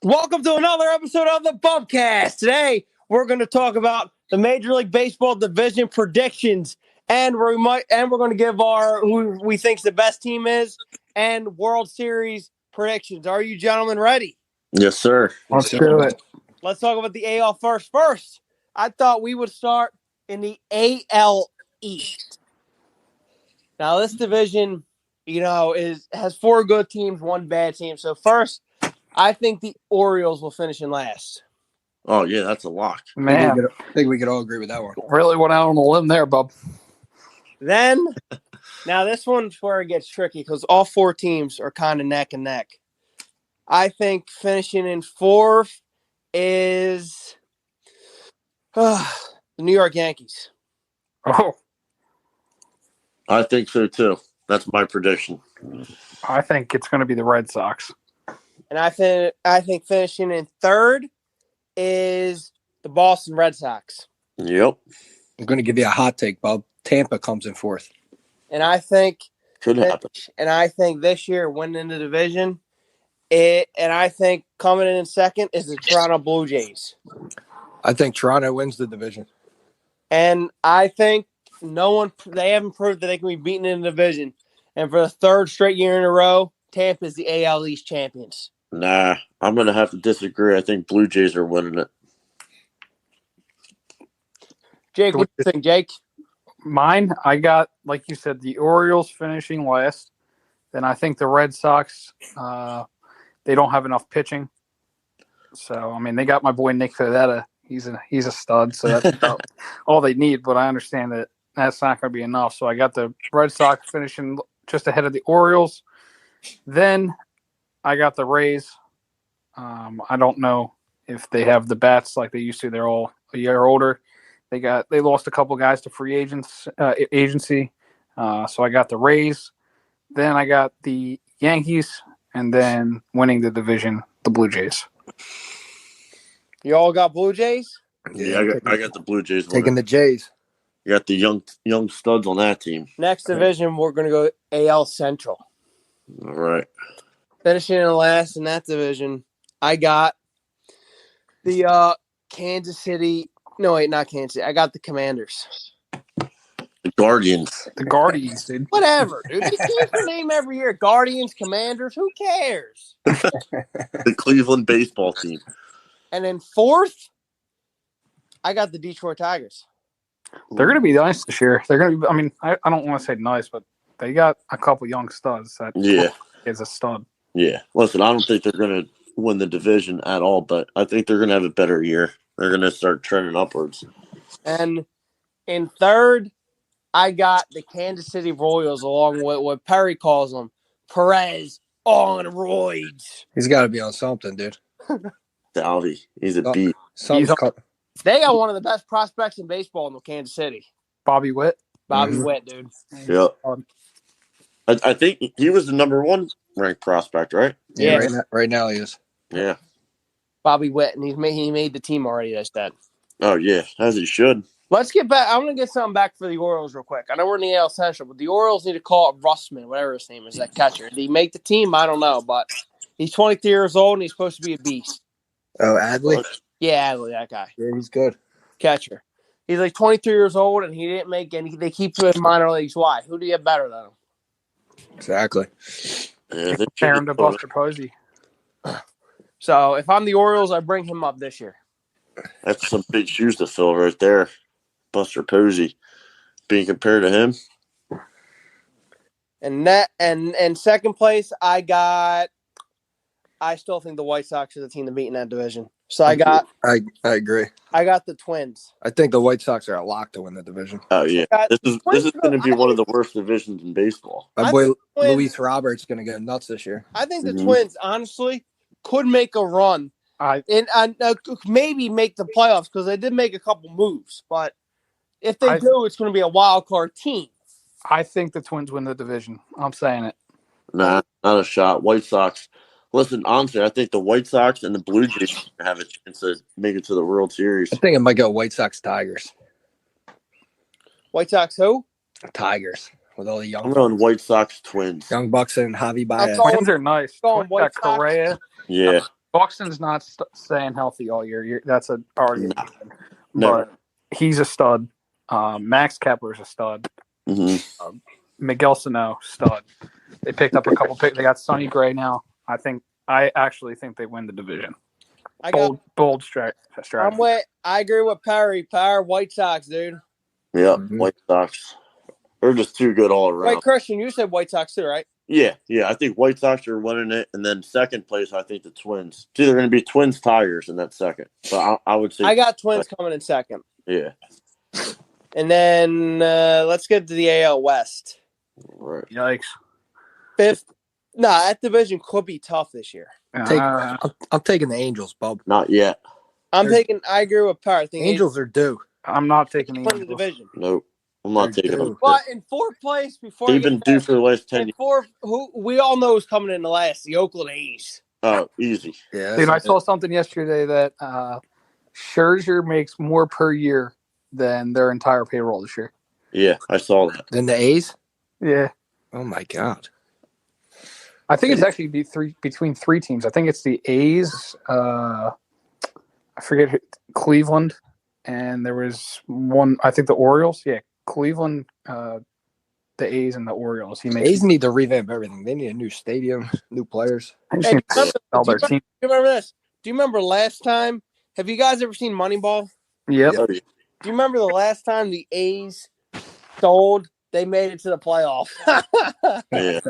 Welcome to another episode of the Bubcast. Today, we're going to talk about the Major League Baseball division predictions, and we're going to give our who we think's the best team is and World Series predictions. Are you gentlemen ready? Yes, sir. Let's do it. Let's talk about the AL first. First, I thought we would start in the AL East. Now, this division, has four good teams, one bad team. So first, I think the Orioles will finish in last. Oh, yeah, that's a lock. Man, I think we could all agree with that one. really went out on a limb there, bub. Then, now this one's where it gets tricky because all four teams are kind of neck and neck. I think finishing in fourth is the New York Yankees. Oh, I think so, too. That's my prediction. I think it's going to be the Red Sox. And I think finishing in third is the Boston Red Sox. Yep. I'm going to give you a hot take, Bob. Tampa comes in fourth. And I think Could happen. And I think this year winning the division, and I think coming in second is the Toronto Blue Jays. I think Toronto wins the division. And I think they haven't proved that they can be beaten in the division. And for the third straight year in a row, Tampa is the AL East champions. Nah, I'm going to have to disagree. I think Blue Jays are winning it. Jake, what do you think, Jake? Mine, I got, like you said, the Orioles finishing last. Then I think the Red Sox, they don't have enough pitching. So, I mean, they got my boy Nick Pivetta. He's a stud, so that's about all they need. But I understand that that's not going to be enough. So I got the Red Sox finishing just ahead of the Orioles. Then I got the Rays. I don't know if they have the bats like they used to. They're all a year older. They lost a couple guys to free agency. So I got the Rays. Then I got the Yankees, and then winning the division, the Blue Jays. You all got Blue Jays? Yeah, I got the Blue Jays winning. Taking the Jays. You got the young studs on that team. Next division, we're going to go AL Central. All right. Finishing in last in that division, I got the Kansas City. No, wait, not Kansas City. I got the Commanders. The Guardians. The Guardians, dude. Whatever, dude. They change their name every year. Guardians, Commanders. Who cares? The Cleveland baseball team. And then fourth, I got the Detroit Tigers. They're going to be nice this year. They're going to be. I mean, I don't want to say nice, but they got a couple young studs. That is a stud. Yeah. Listen, I don't think they're going to win the division at all, but I think they're going to have a better year. They're going to start trending upwards. And in third, I got the Kansas City Royals, along with what Perry calls them, Perez on roids. He's got to be on something, dude. Dalvy, he's a beat. They got one of the best prospects in baseball in Kansas City. Bobby Witt. Bobby Witt, dude. Yeah. I think he was the number one ranked prospect, right? Yeah. Right now he is. Yeah. Bobby Witt, and he made the team already, I said. Oh, yeah, as he should. Let's get back. I'm going to get something back for the Orioles real quick. I know we're in the AL Central, but the Orioles need to call up Russman, whatever his name is, that catcher. Did he make the team? I don't know, but he's 23 years old, and he's supposed to be a beast. Oh, Adley? Yeah, Adley, that guy. Yeah, he's good. Catcher. He's like 23 years old, and he didn't make any. They keep him in minor leagues. Why? Who do you have better than him? Exactly. Yeah, Compare him to Buster Posey. So if I'm the Orioles, I bring him up this year. That's some big shoes to fill right there. Buster Posey being compared to him. And second place, I still think the White Sox are the team to beat in that division. So I agree. I got the Twins. I think the White Sox are a lock to win the division. Oh yeah, this is going to be one of the worst divisions in baseball. My boy Luis Roberts going to go nuts this year. I think the Twins, honestly, could make a run and maybe make the playoffs because they did make a couple moves. But if they do, it's going to be a wild card team. I think the Twins win the division. I'm saying it. Nah, not a shot. White Sox. Listen, honestly, I think the White Sox and the Blue Jays have a chance to make it to the World Series. I think it might go White Sox Tigers. White Sox who? Tigers. With all the young. I'm going White Sox Twins. Young Bucks and Javi Baez. Twins are nice. Going White Sox. Correa. Yeah. Buxton's not staying healthy all year. That's an argument. Nah, never. But he's a stud. Max Kepler's a stud. Mm-hmm. Miguel Sano, stud. They picked up a couple picks. They got Sonny Gray now. I actually think they win the division. Bold strategy. I agree with Perry. Power White Sox, dude. Yeah, White Sox. They're just too good all around. Wait, Christian, you said White Sox too, right? Yeah. I think White Sox are winning it, and then second place, I think the Twins. It's either going to be Twins Tigers in that second, but I would say I got Twins coming in second. Yeah. And then let's get to the AL West. Right. Yikes. Fifth. Nah, that division could be tough this year. I'm taking the Angels, Bob. Not yet. I agree with Power. I think Angels are due. I'm not taking the win Angels. the division. Nope. I'm not taking them. But in fourth place, before they've been due for the last 10 years. Fourth, who we all know is coming in the last, the Oakland A's. Oh, easy. Yeah, dude, I saw something yesterday that Scherzer makes more per year than their entire payroll this year. Yeah, I saw that. Then the A's? Yeah. Oh my God. I think it's actually between three teams. I think it's the A's, I forget Cleveland, and there was one. I think the Orioles. Yeah, Cleveland, the A's, and the Orioles. A's need to revamp everything. They need a new stadium, new players. Do you remember this? Do you remember last time? Have you guys ever seen Moneyball? Yep. Oh, yeah. Do you remember the last time the A's sold? They made it to the playoffs. Yeah,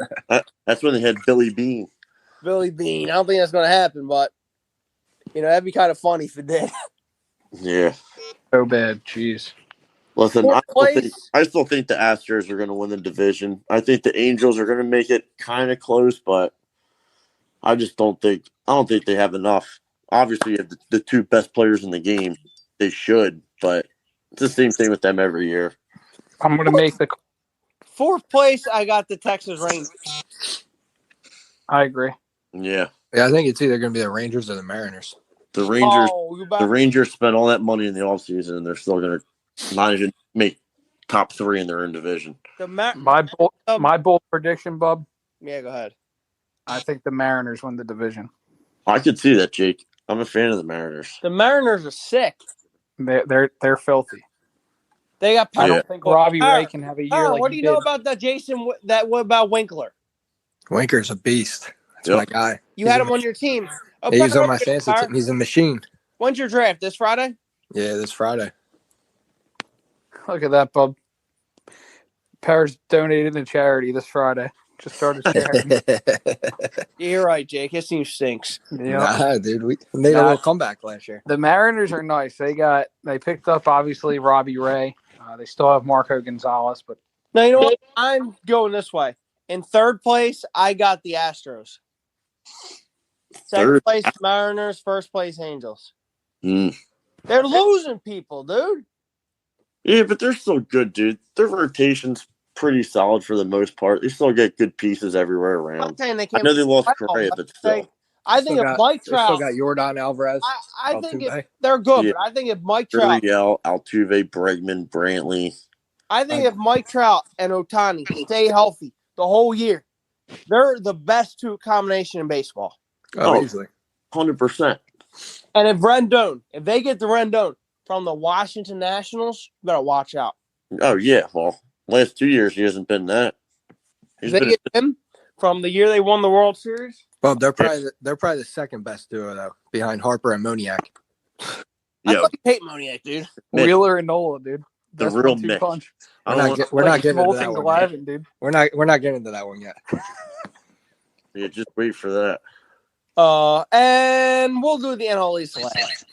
that's when they had Billy Bean. Billy Bean. I don't think that's going to happen, but that'd be kind of funny if it did. Yeah. So bad. Jeez. Listen, I still think the Astros are going to win the division. I think the Angels are going to make it kind of close, but I don't think they have enough. Obviously, you have the two best players in the game. They should, but it's the same thing with them every year. I'm going to make the fourth place. I got the Texas Rangers. I agree. Yeah. I think it's either going to be the Rangers or the Mariners. The Rangers spent all that money in the offseason, and they're still going to not even make top three in their own division. My bold prediction, Bub. Yeah, go ahead. I think the Mariners win the division. I could see that, Jake. I'm a fan of the Mariners. The Mariners are sick. They're filthy. They got. I don't think Robbie Ray can have a year like what do you know about that, Jason? What about Winkler? Winkler's a beast. That's my guy. You had him on your team. He's on my fantasy team. He's a machine. When's your draft? This Friday? Yeah, this Friday. Look at that, Bub. Paris donated to charity this Friday. Just started charity. Yeah, you're right, Jake. His team stinks. Yeah, nah, dude. We made a little comeback last year. The Mariners are nice. They picked up obviously Robbie Ray. They still have Marco Gonzalez, but now you know what? I'm going this way. In third place, I got the Astros. Second place, Mariners. First place, Angels. They're losing people, dude. Yeah, but they're still good, dude. Their rotation's pretty solid for the most part. They still get good pieces everywhere around. I know they lost Correa, but still. I think if Mike Trout still got Jordan Alvarez. I think they're good, but I think if Mike Trout, Altuve, Bregman, Brantley. I think if Mike Trout and Ohtani stay healthy the whole year, they're the best two combination in baseball. Oh, easily. 100%. And if they get the Rendon from the Washington Nationals, you better watch out. Oh yeah, well, last 2 years he hasn't been that. They get him from the year they won the World Series. Well, they're probably the second best duo though, behind Harper and Moniak. Yeah, I hate Moniak, dude. Wheeler and Nola, dude. The real Mitch. Punch. We're not getting into that one yet. Dude. We're not getting into that one yet. Yeah, just wait for that. And we'll do the NL East last.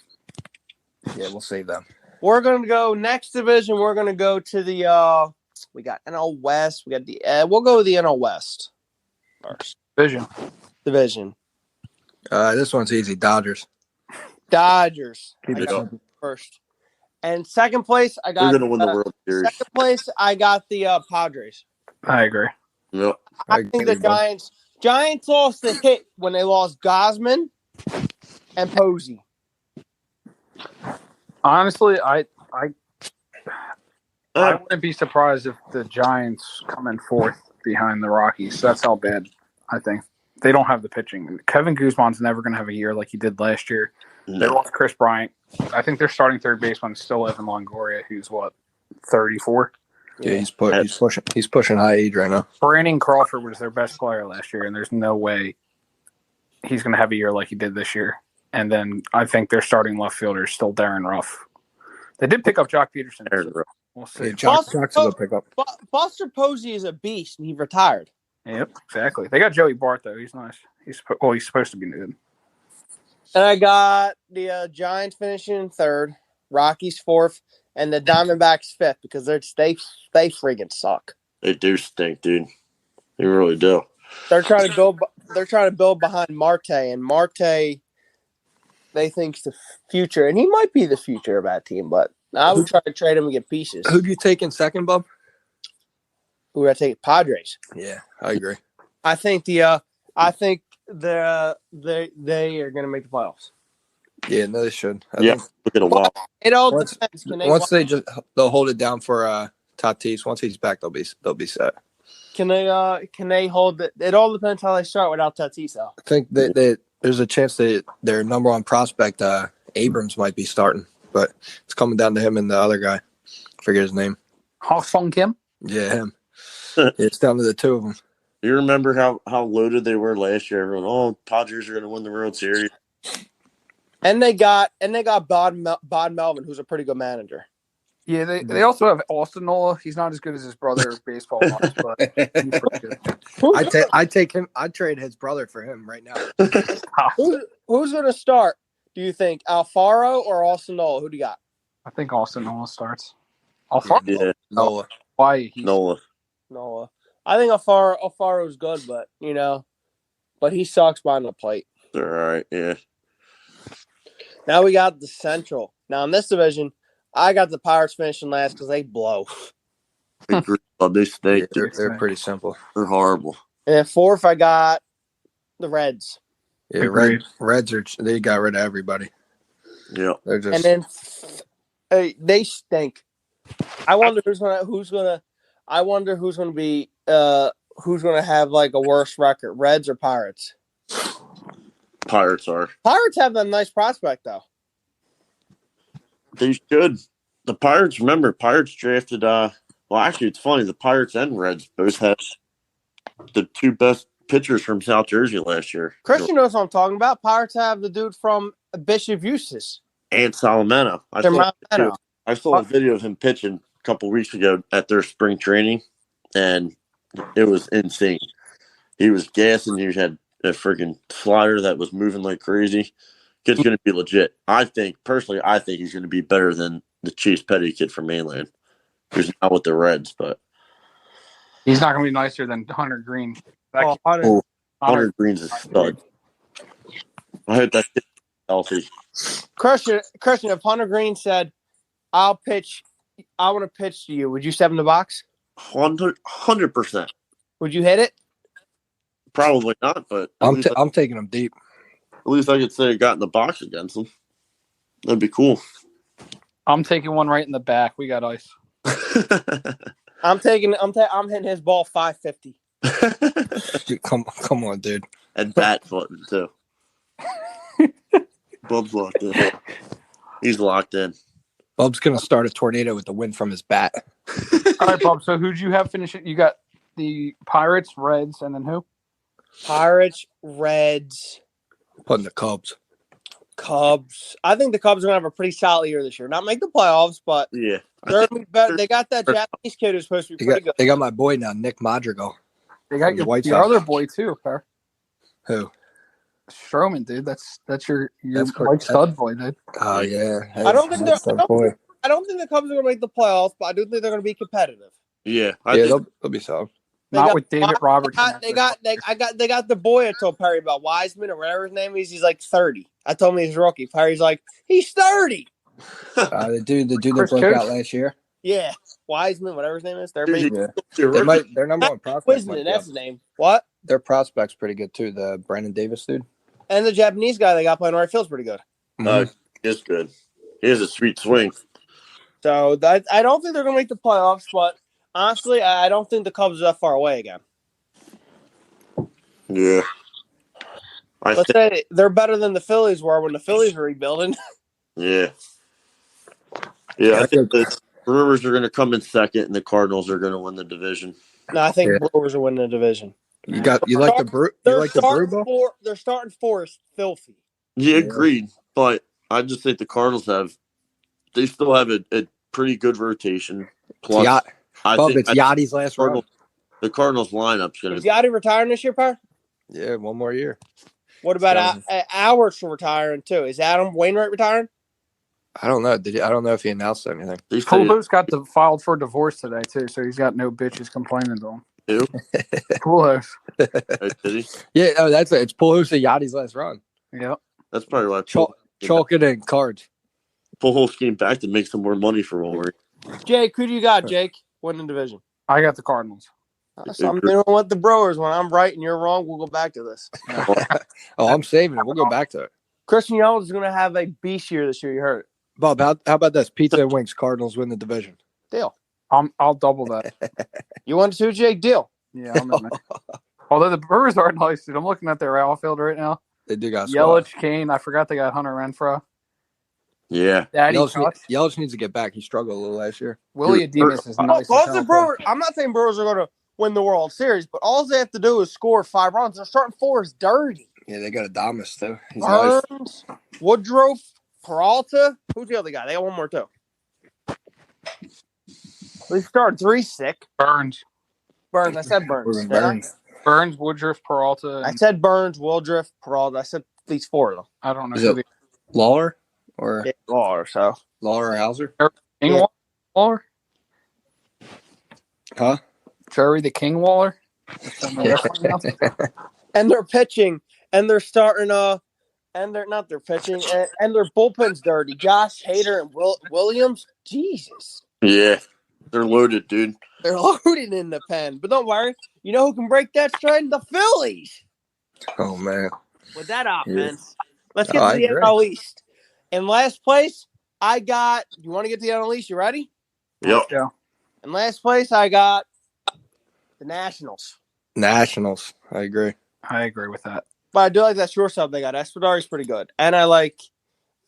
Yeah, we'll save them. We're gonna go next division. We're gonna go to the we got NL West. We got the we'll go with the NL West first. Division. This one's easy. Dodgers. Keep it up. First. And second place, I got. They're gonna win the World Series. Second place, I got the Padres. I agree. Yep. I think the Giants lost the hit when they lost Gosman and Posey. Honestly, I wouldn't be surprised if the Giants come in fourth behind the Rockies. That's how bad I think they don't have the pitching. Kevin Guzman's never going to have a year like he did last year. No. They lost Chris Bryant. I think their starting third baseman is still Evan Longoria, who's 34. Yeah, he's pushing high age right now. Brandon Crawford was their best player last year, and there's no way he's going to have a year like he did this year. And then I think their starting left fielder is still Darren Ruff. They did pick up Jock Peterson. So we'll see. Yeah, Jock's a good pickup. Buster Posey is a beast, and he retired. Yep, exactly. They got Joey Bart, though. He's nice. He's supposed to be good. And I got the Giants finishing third, Rockies fourth, and the Diamondbacks fifth because they friggin' suck. They do stink, dude. They really do. They're trying to build. They're trying to build behind Marte, and Marte, they think's the future, and he might be the future of that team. But I would try to trade him and get pieces. Who do you take in second, Bub? Who would I take? Padres. Yeah, I agree. I think they are going to make the playoffs. Yeah, no, they should. Look at a while. It all depends. They'll hold it down for Tatis. Once he's back, they'll be set. Can they hold it? It all depends how they start without Tatis, though. I think there's a chance that their number one prospect, Abrams, might be starting, but it's coming down to him and the other guy. I forget his name. Ha-Sung Kim? Yeah, him. It's down to the two of them. You remember how loaded they were last year? Everyone, Padres are going to win the World Series. And they got Bod Melvin, who's a pretty good manager. Yeah, they also have Austin Nola. He's not as good as his brother baseball wise, but he's pretty good. I take him. I'd trade his brother for him right now. Who's going to start? Do you think Alfaro or Austin Nola? Who do you got? I think Austin Nola starts. Alfaro? Yeah, Nola. Why? Nola. I think Alfaro's good, but he sucks behind the plate. All right, yeah. Now we got the Central. Now in this division, I got the Pirates finishing last because they blow. They stink. Yeah, they're pretty simple. They're horrible. And then fourth, I got the Reds. Yeah, Reds they got rid of everybody. Yeah, they're just. And then they stink. I wonder who's gonna have like a worse record, Reds or Pirates? Pirates are. Pirates have a nice prospect though. They should. The Pirates, remember, drafted actually it's funny, the Pirates and Reds both had the two best pitchers from South Jersey last year. Christian knows what I'm talking about. Pirates have the dude from Bishop Eustace. And Salamena. I saw a video of him pitching a couple weeks ago at their spring training, and it was insane. He was gassing. He had a freaking slider that was moving like crazy. Kid's going to be legit. I think he's going to be better than the Chase Petty kid from Mainland, who's now with the Reds. But he's not going to be nicer than Hunter Green. Hunter Green's a stud. I hope that kid's healthy. Christian, if Hunter Green said, I want to pitch to you, would you step in the box? 100%. Would you hit it? Probably not, but I'm taking him deep. At least I could say I got in the box against him. That'd be cool. I'm taking one right in the back. We got ice. I'm hitting his ball 550. Dude, come on, dude. And bat footing too. Bub's locked in. He's locked in. Bub's gonna start a tornado with the wind from his bat. All right, Bub. So who'd you have finishing? You got the Pirates, Reds, and then who? Pirates, Reds. Putting the Cubs. I think the Cubs are gonna have a pretty solid year this year. Not make the playoffs, but yeah, they're gonna be better. They got that Japanese kid who's supposed to be pretty good. They got my boy now, Nick Madrigal. They got your other boy too, Per. Who? Stroman, dude. That's your white stud boy, dude. Oh yeah. I don't think the Cubs are gonna make the playoffs, but I do think they're gonna be competitive. Yeah, they'll be solid. Not with David Robertson. They got the boy I told Perry about Wiseman or whatever his name is. He's like 30. I told him he's a rookie. Perry's like, he's 30. The dude that broke out last year. Yeah, Wiseman, whatever his name is. Their number one prospect. Wiseman, that's his name. What? Their prospect's pretty good too. The Brandon Davis dude. And the Japanese guy they got playing right field's pretty good. It's good. He has a sweet swing. So I don't think they're gonna make the playoffs, but honestly, I don't think the Cubs are that far away again. Yeah. Let's say they're better than the Phillies were when the Phillies were rebuilding. Yeah. Yeah, I think the Brewers are going to come in second, and the Cardinals are going to win the division. No, I think Brewers are winning the division. You like the brew? You like the brew ball? Their starting four is filthy. Yeah, agreed. But I just think the Cardinals still have a pretty good rotation. Plus, it's Yachty's last run. The Cardinals lineup's going to. Is Yachty retiring this year, Par? Yeah, one more year. What about Hours for retiring too? Is Adam Wainwright retiring? I don't know. I don't know if he announced anything. Pujols got filed for divorce today too, so he's got no bitches complaining to him. Who? Pujols. Did he? Yeah, it's Pujols and Yachty's last run. Yep. That's probably why chalk it in cards. Pujols came back to make some more money for Walmart. Jake, who do you got? Jake, winning division. I got the Cardinals. So I'm doing what the Brewers. When I'm right and you're wrong, we'll go back to this. I'm saving it. We'll go back to it. Christian Yelich is going to have a beast year this year. You heard it. Bob, how about this? Pizza and wings. Cardinals win the division. Deal. I'll double that. You want to, Jake? Deal. Yeah, I'm in there. Although the Brewers are nice, dude. I'm looking at their outfield right now. They do got Yelich, Kane. I forgot they got Hunter Renfroe. Yeah. Yelich needs to get back. He struggled a little last year. Willie Adidas is nice. I'm not saying Brewers are going to win the World Series, but all they have to do is score 5 runs. Their starting four is dirty. Yeah, they got Adames too. He's Burns, nice. Woodruff, Peralta. Who's the other guy? They got one more too. They started 3 sick. Burns. I said Burns. Burns, Woodruff, Peralta. I said Burns, Woodruff, Peralta. I said these 4 of them. I don't know. Is it Lawler or Lawler? So Lawler or Hauser? King Waller. Huh? Jerry the King Waller. And they're pitching, and they're starting and they're not. They're pitching, and their bullpen's dirty. Josh Hader and Williams. Jesus. Yeah, they're loaded, dude. They're loaded in the pen. But don't worry. You know who can break that trend? The Phillies. Oh man. With that offense, let's get to the NL East. In last place, I got. You want to get to the NL East? You ready? Yep. Yeah. In last place, I got the Nationals. I agree with that. But I do like that shortstop they got. Espadari's pretty good. And I like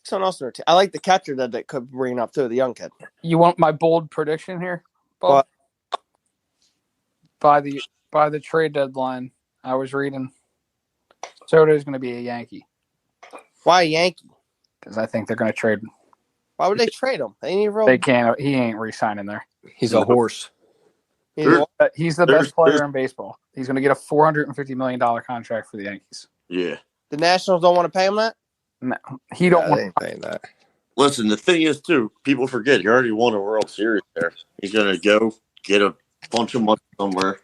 someone else in their team. I like the catcher that they could bring up, too, the young kid. You want my bold prediction here, Bob? By the trade deadline, I was reading Soto is going to be a Yankee. Why a Yankee? Because I think they're going to trade him. Why would they trade him? They can't. He ain't re-signing there. He's a horse. He's the best player in baseball. He's going to get a $450 million contract for the Yankees. Yeah. The Nationals don't want to pay him that? No, he don't want to pay that. Listen, the thing is, too, people forget he already won a World Series there. He's going to go get a bunch of money somewhere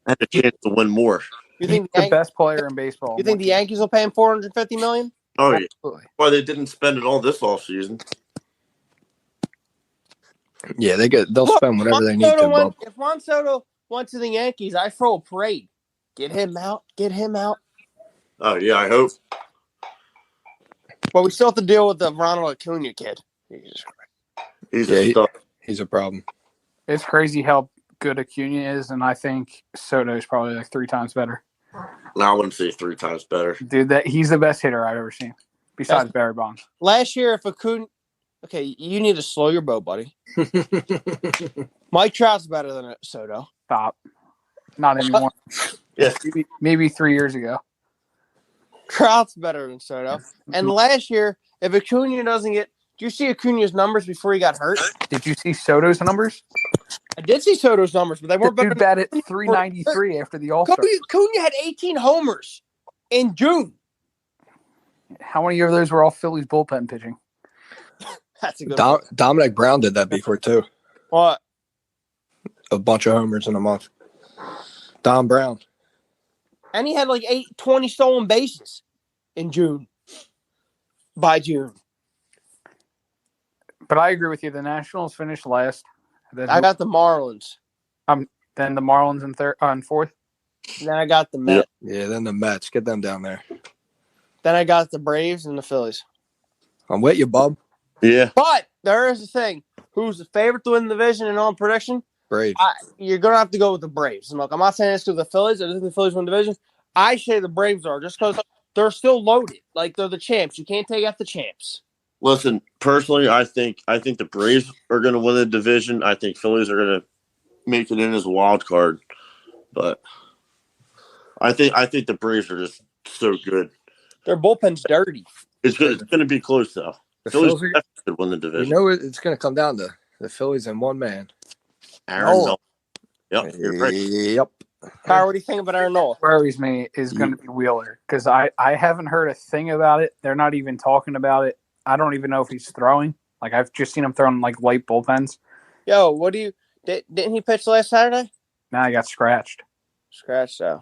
and a chance to win more. You think the best player in baseball? You think the Yankees will pay him $450 million? Oh, yeah. Absolutely. Why they didn't spend it all this offseason. Yeah, they'll spend whatever they need to. If Juan Soto went to the Yankees, I throw a parade. Get him out. Get him out. Oh, yeah, I hope. But we still have to deal with the Ronald Acuna kid. He's a problem. It's crazy how good Acuna is, and I think Soto is probably like 3 times better. No, I wouldn't say 3 times better. Dude, he's the best hitter I've ever seen, besides Barry Bonds. Last year, if Acuna... Okay, you need to slow your boat, buddy. Mike Trout's better than Soto. Stop. Not anymore. Yeah. Maybe 3 years ago. Trout's better than Soto. And last year, if Acuna doesn't get... Did you see Acuna's numbers before he got hurt? Did you see Soto's numbers? I did see Soto's numbers, but they weren't better. Dude batted 393 after the All-Star. Acuna had 18 homers in June. How many of those were all Phillies bullpen pitching? That's a good Dominic Brown did that before, too. What? A bunch of homers in a month. Dom Brown. And he had like 20 stolen bases in June. By June. But I agree with you. The Nationals finished last. I got the Marlins. Then the Marlins in fourth. Then I got the Mets. Yeah, then the Mets. Get them down there. Then I got the Braves and the Phillies. I'm with you, Bub. Yeah. But there is a thing. Who's the favorite to win the division in all prediction? Braves. You're going to have to go with the Braves. And look, I'm not saying this to the Phillies. I think the Phillies win the division. I say the Braves are just because they're still loaded. Like they're the champs. You can't take out the champs. Listen, personally, I think the Braves are going to win the division. I think Phillies are going to make it in as a wild card, but I think the Braves are just so good. Their bullpen's dirty. It's going to be close though. The Phillies Phillies, definitely could win the division. you know, it's going to come down to the Phillies and one man. Aaron Nola. Nola. Yep, you're right. Yep. Kyle, what do you think about Aaron Nola? Worries me is going to be Wheeler because I haven't heard a thing about it. They're not even talking about it. I don't even know if he's throwing. Like I've just seen him throwing like light bullpens. Yo, what do you didn't he pitch last Saturday? Now he got scratched. Scratch though.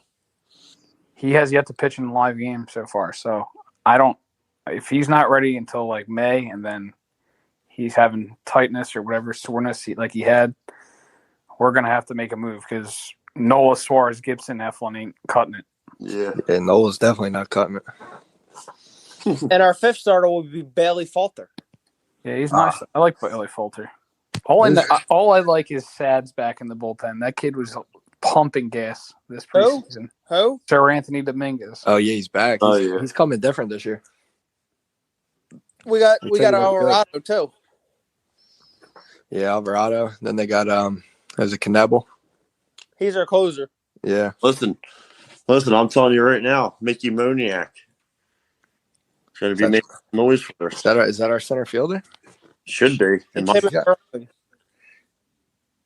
He has yet to pitch in a live game so far. So I don't. If he's not ready until like May, and then he's having tightness or whatever soreness like he had, we're gonna have to make a move because Nola, Suarez, Gibson, Eflin ain't cutting it. Yeah. Nola's definitely not cutting it. And our fifth starter will be Bailey Falter. Yeah, he's nice. I like Bailey Falter. All I like is Sad's back in the bullpen. That kid was pumping gas this preseason. Who? Sir Anthony Dominguez. Oh yeah, he's back. He's coming different this year. We got Alvarado too. Yeah, Alvarado. Then they got there's a Knebel. He's our closer. Yeah. Listen, I'm telling you right now, Mickey Moniak is going to be making noise for us. Is that our center fielder? Should be.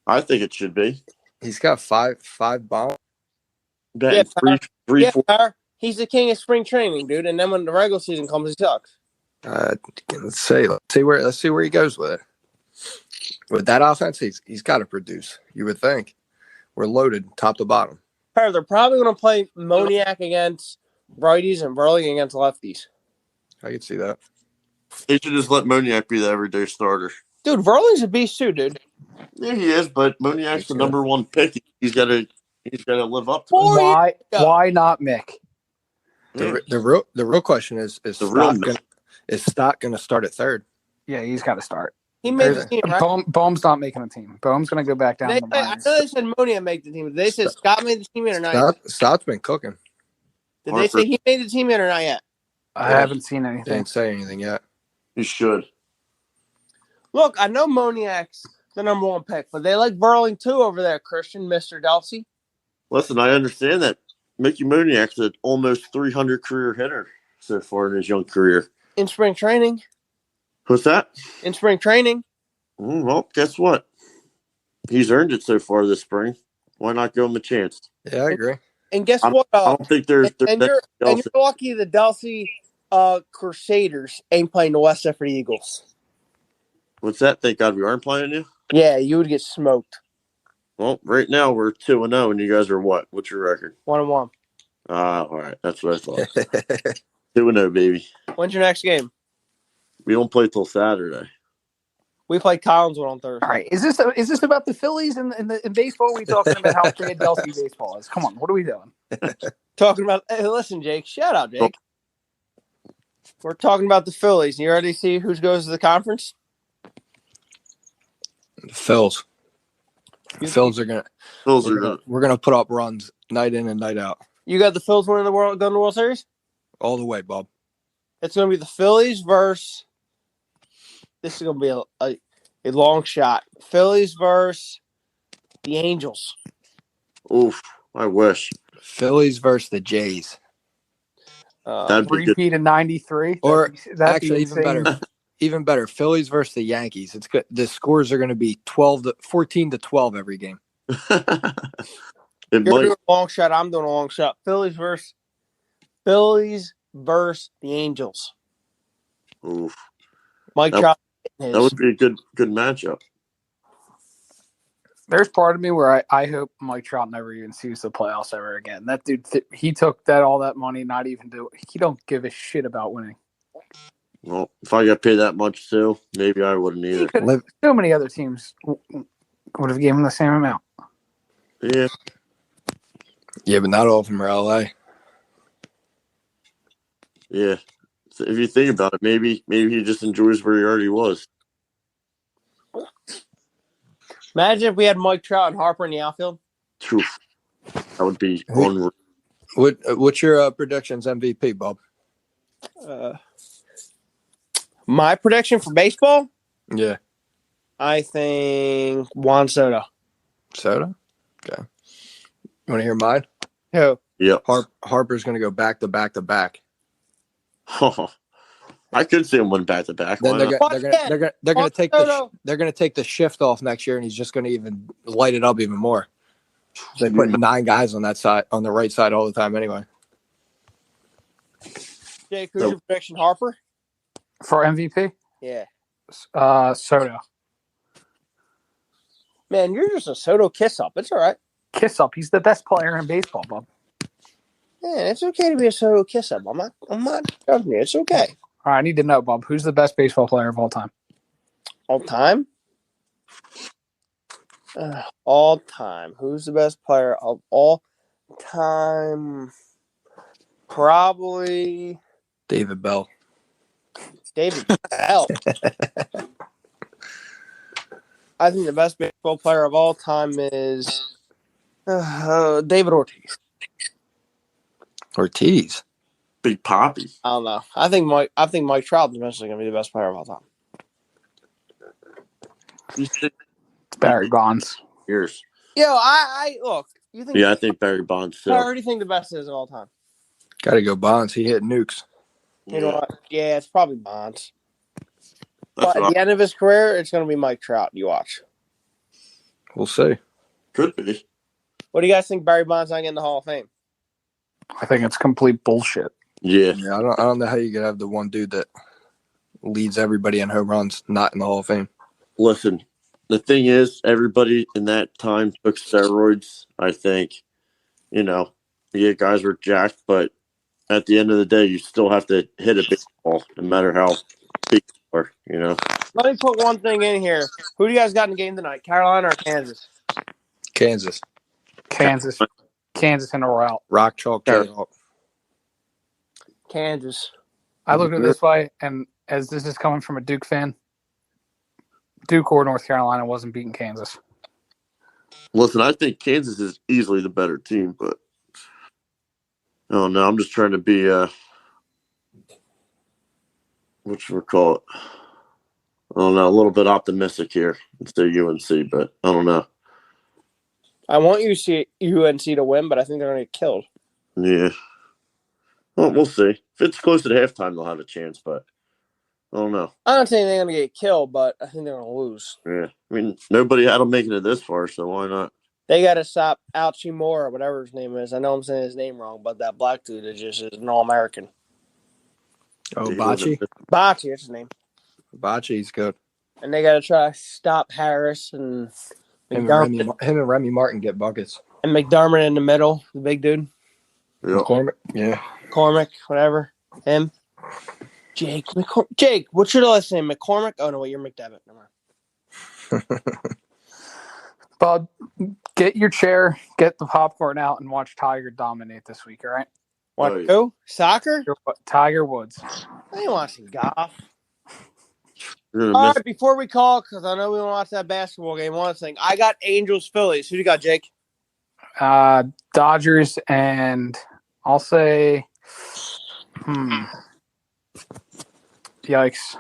I think it should be. He's got five bombs. Yeah, three, 4. Power. He's the king of spring training, dude. And then when the regular season comes, he sucks. Let's see where he goes with it. With that offense, he's got to produce. You would think we're loaded top to bottom. They're probably going to play Moniak against righties and Verling against lefties. I could see that. They should just let Moniak be the everyday starter. Dude, Verling's a beast too, dude. Yeah, he is, but Moniak's the number one pick. He's got to live up to it. Why not Mick? The real question is Stock going to start at third? Yeah, he's got to start. He made the team, right? Bohm's not making a team. Bohm's going to go back down the minors. I know they said Moniak made the team. Did they say Scott made the team yet or not yet? Stock's been cooking. Did they say he made the team yet or not yet? I haven't seen anything. Didn't say anything yet. He should. Look, I know Moniak's the number one pick, but they like Verling too over there, Christian, Mr. Delsey. Listen, I understand that Mickey Moniak's an almost 300 career hitter so far in his young career. In spring training. What's that? In spring training. Well, guess what? He's earned it so far this spring. Why not give him a chance? Yeah, I agree. And guess what? I don't think there's and you're lucky the Delsey Crusaders ain't playing the West End for the Eagles. What's that? Thank God we aren't playing you? Yeah, you would get smoked. Well, right now we're 2-0, and you guys are what? What's your record? 1-1. All right. That's what I thought. 2-0, baby. When's your next game? We don't play till Saturday. We play Collinswood on Thursday. All right. Is this about the Phillies and baseball? Or are we talking about how bad Delsey baseball is? Come on. What are we doing? Talking about – hey, listen, Jake. Shut up, Jake. We're talking about the Phillies. You ready to see who goes to the conference? The Phils. We're gonna put up runs night in and night out. You got the Phils winning going to the World Series? All the way, Bob. It's gonna be the Phillies versus. This is gonna be a long shot. Phillies versus the Angels. Oof! I wish. Phillies versus the Jays. Repeat in '93, or actually even better. Phillies versus the Yankees. It's good. The scores are going to be 14-12 every game. You're doing a long shot. I'm doing a long shot. Phillies versus the Angels. Oof. Mike Trout. That would be a good matchup. There's part of me where I hope Mike Trout never even sees the playoffs ever again. That dude, he took all that money, not even he don't give a shit about winning. Well, if I got paid that much too, maybe I wouldn't either. So many other teams would have given him the same amount. Yeah. Yeah, but not all of them are LA. Yeah. So if you think about it, maybe he just enjoys where he already was. Imagine if we had Mike Trout and Harper in the outfield. That would be unreal. What's your predictions MVP, Bob? My prediction for baseball, Yeah. I think Juan Soto. Soto? Okay. You want to hear mine? Who? Yep. Harper's going to go back to back to back. I could see him win back to back. Then Why not? they're going to take the shift off next year, and he's just going to even light it up even more. They put 9 guys on that side, on the right side all the time anyway. Jake, who's your prediction? Harper? For MVP? Yeah. Soto. Man, you're just a Soto kiss up. It's all right. Kiss up. He's the best player in baseball, Bob. Man, it's okay to be a Soto kiss up. I'm not judging you. It's okay. All right, I need to know, Bob. Who's the best baseball player of all time? All time? All time. Who's the best player of all time? Probably David Bell. David Bell. I think the best baseball player of all time is David Ortiz. Ortiz. Big Poppy. I don't know. I think Mike Trout's eventually going to be the best player of all time. It's Barry Bonds. Years. Yo, I look. You think? Yeah, I think Barry Bonds still. Who do you think the best is of all time? Got to go Bonds. He hit nukes. You know what? Yeah, it's probably Bonds. That's But at the end of his career, it's going to be Mike Trout. You watch. We'll see. Could be. What do you guys think Barry Bonds not getting the Hall of Fame? I think it's complete bullshit. Yeah. I don't know how you could have the one dude that leads everybody in home runs not in the Hall of Fame. Listen, the thing is, everybody in that time took steroids. I think, guys were jacked, but at the end of the day, you still have to hit a baseball, no matter how big you are. Let me put one thing in here. Who do you guys got in the game tonight? Carolina or Kansas? Kansas In a row. Rock chalk. Kansas. I look at it this way, and as this is coming from a Duke fan, Duke or North Carolina wasn't beating Kansas. Listen, I think Kansas is easily the better team, but I don't know. I'm just trying to be what should we call it? I don't know, a little bit optimistic here instead of UNC, but I don't know. I want UNC to win, but I think they're going to get killed. Yeah. Well, we'll see. If it's close to the halftime, they'll have a chance, but I don't know. I'm not saying they're going to get killed, but I think they're going to lose. Yeah. I mean, nobody had them making it this far, so why not? They got to stop Alchie Moore or whatever his name is. I know I'm saying his name wrong, but that black dude is an All-American. Oh, Bocce? Bocce, that's his name. Bocce's good. And they got to try to stop Harris and McDermott. Him and Remy Martin get buckets. And McDermott in the middle, the big dude. Yeah. McCormick? Yeah. Cormick, whatever. Him. Jake, what's your last name? McCormick? Oh, no, wait, you're McDevitt. Never mind. Bud, get your chair, get the popcorn out, and watch Tiger dominate this week, all right? What? Who? Soccer? Tiger Woods. I ain't watching golf. All right, before we call, because I know we want to watch that basketball game, one thing. I got Angels Phillies. Who do you got, Jake? Dodgers, and I'll say, yikes.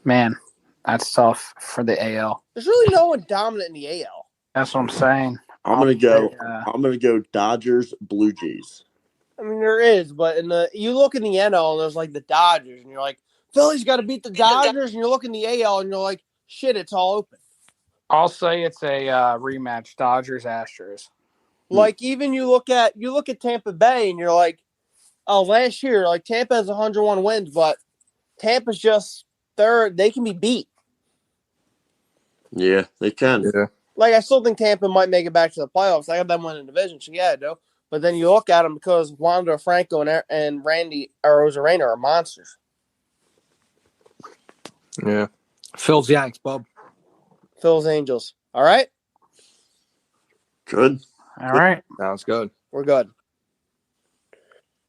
Man, that's tough for the AL. There's really no one dominant in the AL. That's what I'm saying. I'm gonna go Dodgers, Blue Jays. I mean, there is, but you look in the NL and there's like the Dodgers, and you're like, Philly's got to beat the Dodgers, and you look in the AL and you're like, shit, it's all open. I'll say it's a rematch, Dodgers Astros. Like even you look at Tampa Bay and you're like, oh, last year like Tampa has 101 wins, but Tampa's just third. They can be beat. Yeah, they can. Yeah. Like I still think Tampa might make it back to the playoffs. I got them winning the division, so yeah, I do. But then you look at them because Wander Franco and Randy Arozarena are monsters. Yeah. Phil's Yanks, Bob. Phil's Angels. All right? Good. All right. Sounds good. We're good.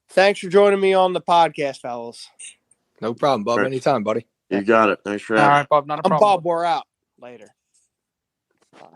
Thanks for joining me on the podcast, fellas. No problem, Bob. Anytime, buddy. You got it. Thanks for having me. All right, Bob. Not a problem. I'm Bob. We're out. Later. Bye.